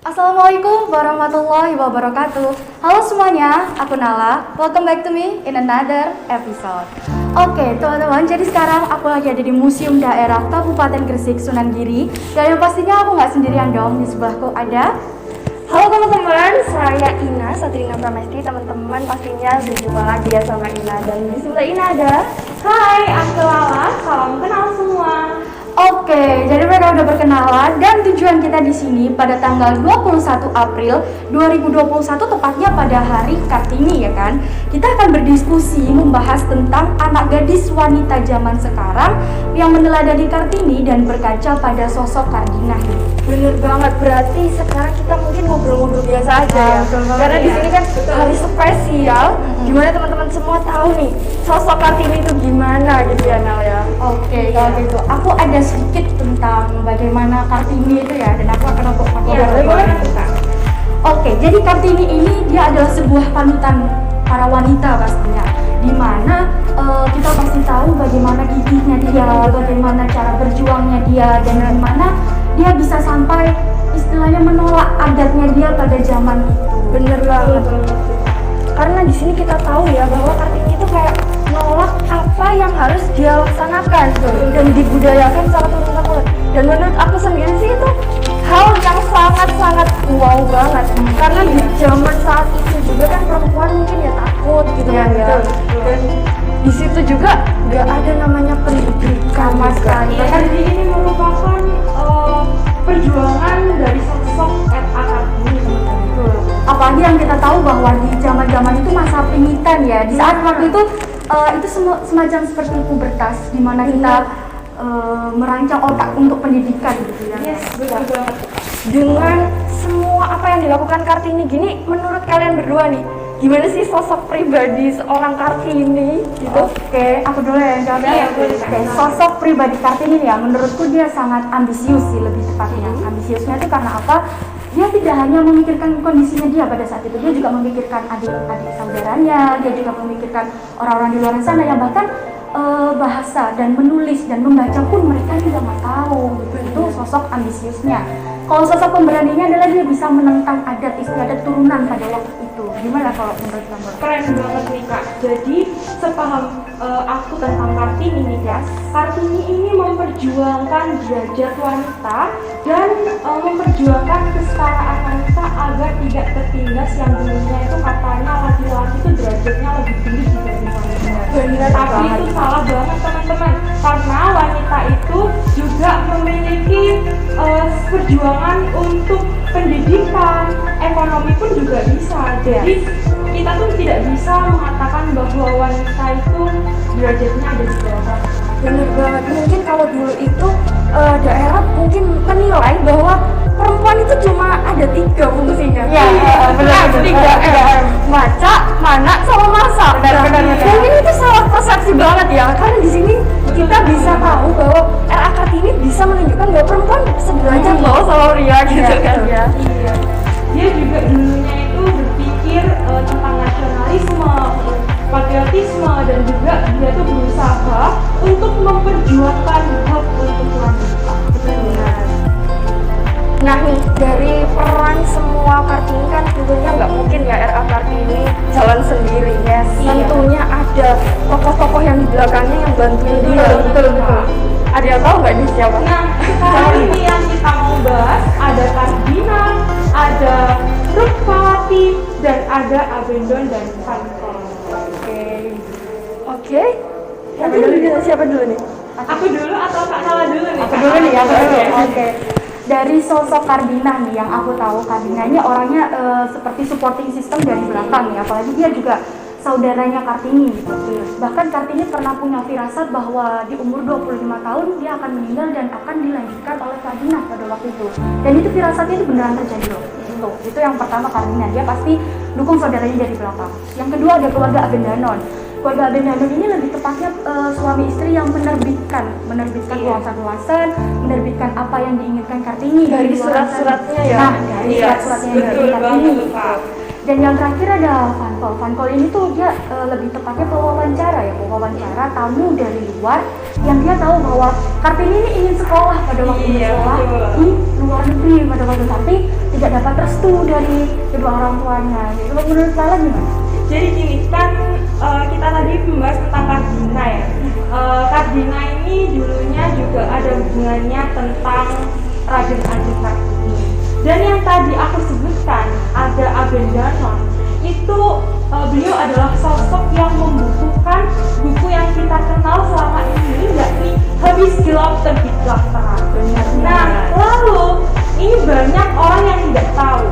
Assalamualaikum warahmatullahi wabarakatuh. Halo semuanya, aku Nala. Welcome back to me in another episode. Oke teman-teman, jadi sekarang aku lagi ada di Museum Daerah Kabupaten Gresik Sunan Giri. Dan yang pastinya aku nggak sendirian dong, di sebelahku ada. Halo teman-teman, saya Ina, Satrina Pramesti. Teman-teman pastinya berjumpa lagi ya sama Ina. Dan di sebelah Ina ada. Hai, aku Lala, salam kenal semua. Oke, jadi mereka udah berkenalan dan tujuan kita di sini pada tanggal 21 April 2021 tepatnya pada hari Kartini ya kan. Kita akan berdiskusi membahas tentang anak gadis wanita zaman sekarang yang meneladani Kartini dan berkaca pada sosok Kardinah. Bener banget, berarti sekarang kita mungkin ngobrol-ngobrol biasa aja ya. Karena di sini kan hari spesial. Gimana teman-teman semua tahu nih sosok Kartini itu gimana gitu ya Nal ya. Oke, kalau gitu aku ada sedikit tentang bagaimana Kartini itu ya, dan aku akan Oke, jadi Kartini ini dia adalah sebuah panutan para wanita pastinya, di mana kita pasti tahu bagaimana gigihnya dia, bagaimana cara berjuangnya dia, dan bagaimana dia bisa sampai istilahnya menolak adatnya dia pada zaman itu. Bener banget. Karena di sini kita tahu ya bahwa Kartini itu kayak nolak apa yang harus dia laksanakan dan dibudayakan secara turun-temurun. Dan menurut aku sendiri sih itu hal yang sangat-sangat wow banget. Karena di zaman saat itu juga kan perempuan mungkin ya takut gitu kan ya. Dan di situ juga nggak ada namanya pendidikan mas sekali. Jadi ini merupakan perjuangan dari sosok R.A. Kartini. Apalagi yang kita tahu bahwa di zaman-zaman itu masa pengintan ya, di saat waktu itu semacam seperti pubertas, di mana kita merancang otak untuk pendidikan gitu ya. Yes, betul banget. Dengan semua apa yang dilakukan Kartini gini, menurut kalian berdua nih, gimana sih sosok pribadi seorang Kartini gitu? Oke, aku dulu ya yang jawab ya. Oke, sosok pribadi Kartini ya, menurutku dia sangat ambisius sih lebih tepatnya. Ambisiusnya itu karena apa? Dia tidak hanya memikirkan kondisinya dia pada saat itu, dia juga memikirkan adik-adik saudaranya, dia juga memikirkan orang-orang di luar sana yang bahkan bahasa dan menulis dan membaca pun mereka juga nggak tahu gitu. Itu sosok ambisiusnya. Kalau sosok pemberaninya adalah dia bisa menentang adat istiadat turunan pada waktu itu. Gimana kalau menurut kamu? Keren banget nih Kak. Jadi sepaham aku tentang Kartini nih ya, Kartini ini memperjuangkan derajat wanita dan memperjuangkan kesetaraan wanita agar tidak tertindas yang dulunya itu katanya laki-laki itu derajatnya lebih tinggi dibanding wanita. Benar, Tapi itu salah banget teman-teman, karena wanita itu juga memiliki perjuangan untuk pendidikan, ekonomi pun juga bisa. Jadi kita tuh tidak bisa mengatakan bahwa wanita itu derajatnya ada di bawah. Bener banget. Mungkin kalau dulu itu daerah mungkin menilai bahwa perempuan itu cuma ada 3 fungsinya. Iya, benar. 3 baca, mana, sama masak. Benar. Mungkin itu salah persepsi banget ya. Karena di sini kita bisa tahu bahwa R.A. Kartini bisa menunjukkan bahwa perempuan sederajat loh sama pria gitu kan ya. Iya. Dia juga dulunya itu berpikir tentang nasionalisme, patriotisme, dan juga dia tuh berusaha untuk memperjuangkan hak untuk wanita. Benar. Nah nih, dari peran semua Kartini kan tentunya nggak mungkin ya R.A. Kartini jalan sendiri ya. Tentunya ada tokoh-tokoh yang di belakangnya yang bantuin dia. Betul. Ada yang tahu nggak nih siapa? Nah, sekarang ini yang kita mau bahas ada Kardinal, ada Rukmawati, dan ada Abendon dan Pankol. Oke. Siapa dulu nih? Aku dulu atau Kak Nala dulu nih? Aku dulu nih ya. Oke. Dari sosok Kardinah nih yang aku tahu, Kardinah ini orangnya seperti supporting system dari belakang ya, apalagi dia juga saudaranya Kartini gitu. Bahkan Kartini pernah punya firasat bahwa di umur 25 tahun dia akan meninggal dan akan dilanjutkan oleh Kardinah pada waktu itu. Dan itu firasatnya itu beneran terjadi loh. Itu yang pertama Kardinah, dia pasti dukung saudaranya dari belakang. Yang kedua ada keluarga Abendanon. Keluarga Abendanon ini lebih tepatnya suami istri yang menerbitkan ulasan-ulasan, menerbitkan apa yang diinginkan Kartini Dari surat-suratnya ya. Nah, dari surat-suratnya yang betul dari Kartini banget, gitu. Pak. Dan yang terakhir ada Vankol. Vankol ini tuh dia lebih tepatnya pewawancara tamu dari luar yang dia tahu bahwa Kartini ini ingin sekolah pada waktu sekolah di luar negeri pada waktu, tapi tidak dapat restu dari kedua orang tuanya. Itu menurut Lala gimana? Jadi gini kan, kita tadi membahas tentang Kardina ya. Kardina ini dulunya juga ada hubungannya tentang Raden Ajeng Kartini. Dan yang tadi aku sebutkan ada Abendanon, itu beliau adalah sosok yang membukukan buku yang kita kenal selama ini, yakni Habis Gelap Terbitlah Terang. Nah, lalu ini banyak orang yang tidak tahu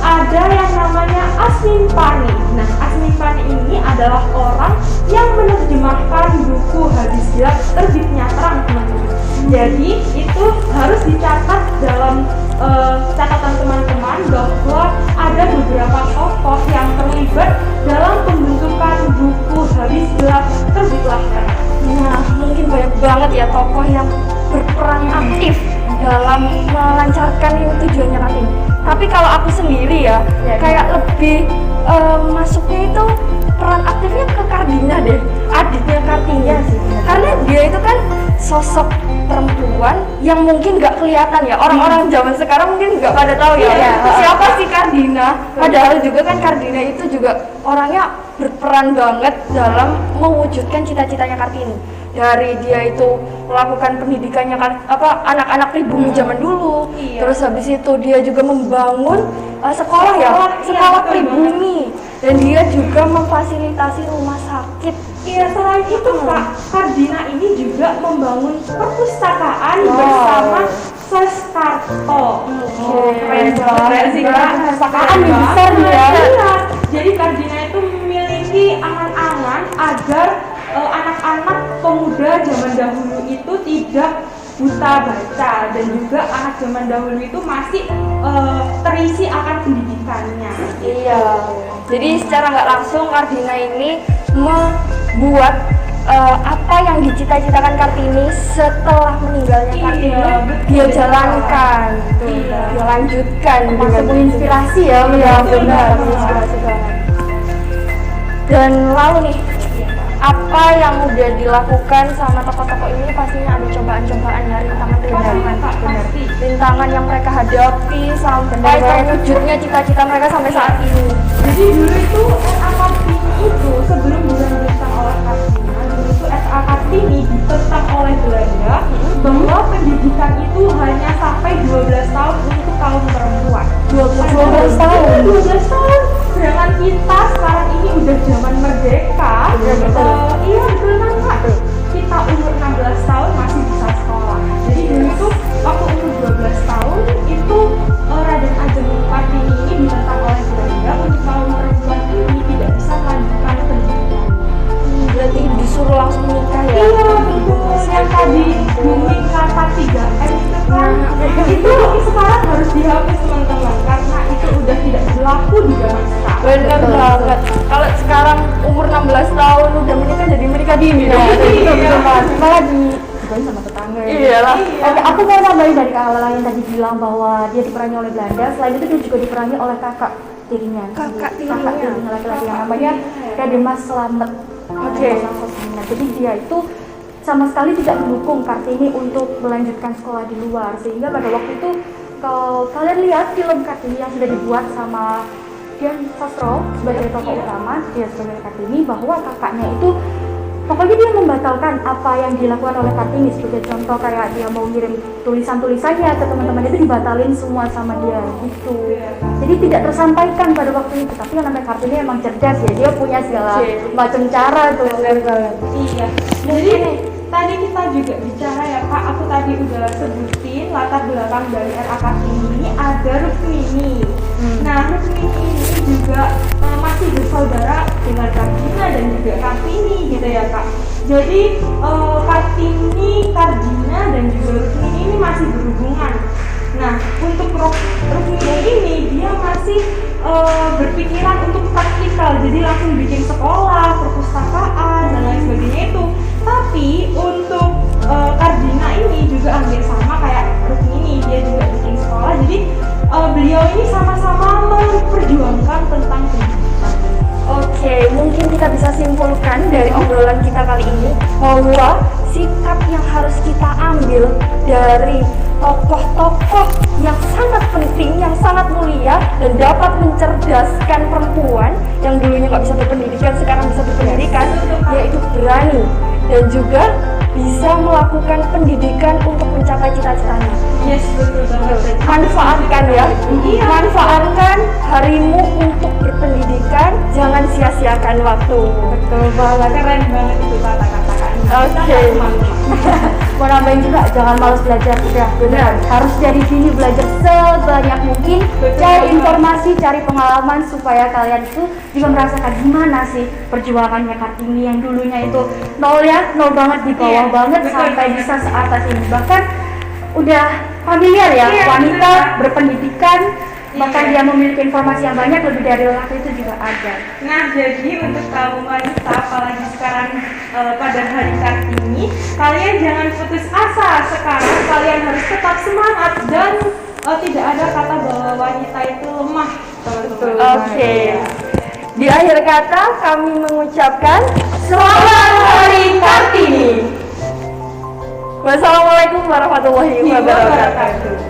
ada yang namanya Asmimpani. Nah, Asmimpani ini adalah orang yang menerjemahkan buku Habis Gelap Terbitnya Terang, teman-teman. Jadi itu harus dicatat dalam catatan teman-teman bahwa ada beberapa tokoh yang terlibat dalam pembentukan buku Habis Gelap Terbitlah Terang. Nah, mungkin banyak banget ya tokoh yang berperan aktif dalam melancarkan tujuannya Kartini. Tapi kalau aku sendiri ya, kayak lebih masuknya itu peran aktifnya ke Kardina deh, adiknya Kartini sih. Karena dia itu kan sosok perempuan yang mungkin nggak kelihatan ya, orang-orang zaman sekarang mungkin nggak pada tahu ya siapa sih Kardina. Padahal juga kan Kardina itu juga orangnya berperan banget dalam mewujudkan cita-citanya Kartini. Dari dia itu melakukan pendidikannya anak-anak pribumi zaman dulu. Terus habis itu dia juga membangun sekolah pribumi, dan dia juga memfasilitasi rumah sakit. Iya, selain itu Kak, Kardina ini juga membangun perpustakaan bersama Seskarto. Keren banget sih Kak. Perpustakaan besar ya. Iya. Jadi Kardina itu memiliki angan-angan agar anak-anak pemuda zaman dahulu itu tidak buta baca, dan juga anak zaman dahulu itu masih terisi akan pendidikannya. Iya. Jadi secara nggak langsung Kardina ini membuat apa yang dicita-citakan Kartini setelah meninggalnya Kartini, dia jalankan, dia lanjutkan dengan Inspirasi ya, benar, inspirasi banget. Dan lalu nih, apa yang udah dilakukan sama tokoh-tokoh ini pastinya ada cobaan-cobaan ya, rintangan yang mereka hadapi sampai terwujudnya cita-cita mereka sampai saat ini. Jadi dulu itu RA Kartini itu sebelum ditentang oleh Kartina, dulu itu RA Kartini ditentang oleh Belanda bahwa pendidikan itu hanya sampai 12 tahun untuk kaum perempuan. 12 tahun. 12 tahun. Sedangkan kita sekarang ini udah zaman merdeka. Iya betul kan Kak? Kita umur 16 tahun masih bisa sekolah. Jadi dulu itu waktu umur 12 tahun itu Raden Ajeng Kartini ini ditentang oleh Belanda untuk kaum perempuan ini tidak bisa melanjutkan pendidikan. Berarti disuruh langsung menikah ya? Iya betul. Yang tadi booming kata 3M itu kan, itu sekarang harus dihapus teman-teman, karena itu udah tidak berlaku di zaman sekarang. Bener banget. Kalau sekarang umur 16 tahun udah menikah, jadi menikah dini dong. Iya. Malah dijugain sama tetangga. Iyalah. Oke, aku mau nambahin dari Kak Lala yang tadi bilang bahwa dia diperangi oleh Belanda. Selain itu dia juga diperangi oleh kakak tirinya. Kakak tirinya laki-laki yang namanya Raden Mas Slamet. Oke. Jadi dia itu sama sekali tidak mendukung Kartini untuk melanjutkan sekolah di luar, sehingga pada waktu itu kalau kalian lihat film Kartini yang sudah dibuat sama Dian Sastro sebagai tokoh utama, dia sebagai Kartini, bahwa kakaknya itu pokoknya dia membatalkan apa yang dilakukan oleh Kartini. Sebagai contoh kayak dia mau ngirim tulisan-tulisannya ke teman-teman itu dibatalin semua sama dia gitu. Jadi tidak tersampaikan pada waktu itu. Tapi yang namanya Kartini emang cerdas ya, dia punya segala macam cara tuh. Iya. Jadi tadi kita juga bicara ya Kak, aku tadi udah sebutin latar belakang dari RA Kartini ini ada Rukmini. Nah, Rukmini ini juga masih bersaudara dengan Kardina dan juga Kartini gitu ya Kak. Jadi Kartini, Kardina dan juga Rukmini ini masih berhubungan. Nah, untuk Rukmini ini dia masih berpikiran untuk praktikal, jadi langsung bikin sekolah, perpustakaan dan lain sebagainya itu. Tapi untuk Kardina ini juga hampir sama kayak Rukmini, dia juga bikin sekolah. Jadi beliau ini sama-sama memperjuangkan tentang pendidikan. bisa simpulkan dari obrolan kita kali ini bahwa sikap yang harus kita ambil dari tokoh-tokoh yang sangat penting, yang sangat mulia dan dapat mencerdaskan perempuan yang dulunya nggak bisa berpendidikan, sekarang bisa berpendidikan, yaitu berani dan juga bisa melakukan pendidikan untuk mencapai cita-citanya. Yes, betul banget. Manfaatkan ya, manfaatkan harimu untuk berpendidikan, jangan sia-siakan waktu. Betul banget. Keren banget itu kata-kata Kak Nina. Oke. Mau nambahin juga, jangan malas belajar. Udah, benar. Harus dari sini belajar sebanyak mungkin, Betul cari banget. informasi, cari pengalaman supaya kalian itu juga merasakan gimana sih perjuangannya Kartini yang dulunya itu nol ya, nol banget di bawah Iya, banget betul sampai banget. bisa seatas ini. Bahkan udah familiar ya, Iya, wanita betul. berpendidikan, bahkan Iya. dia memiliki informasi yang banyak lebih dari lelaki itu juga ada. Nah, jadi untuk kamu wanita, apalagi sekarang pada hari Kartini, kalian jangan putus asa. Sekarang kalian harus tetap semangat dan tidak ada kata bahwa wanita itu lemah, teman-teman. Oke. Di akhir kata kami mengucapkan selamat hari Kartini. Wassalamualaikum warahmatullahi wabarakatuh.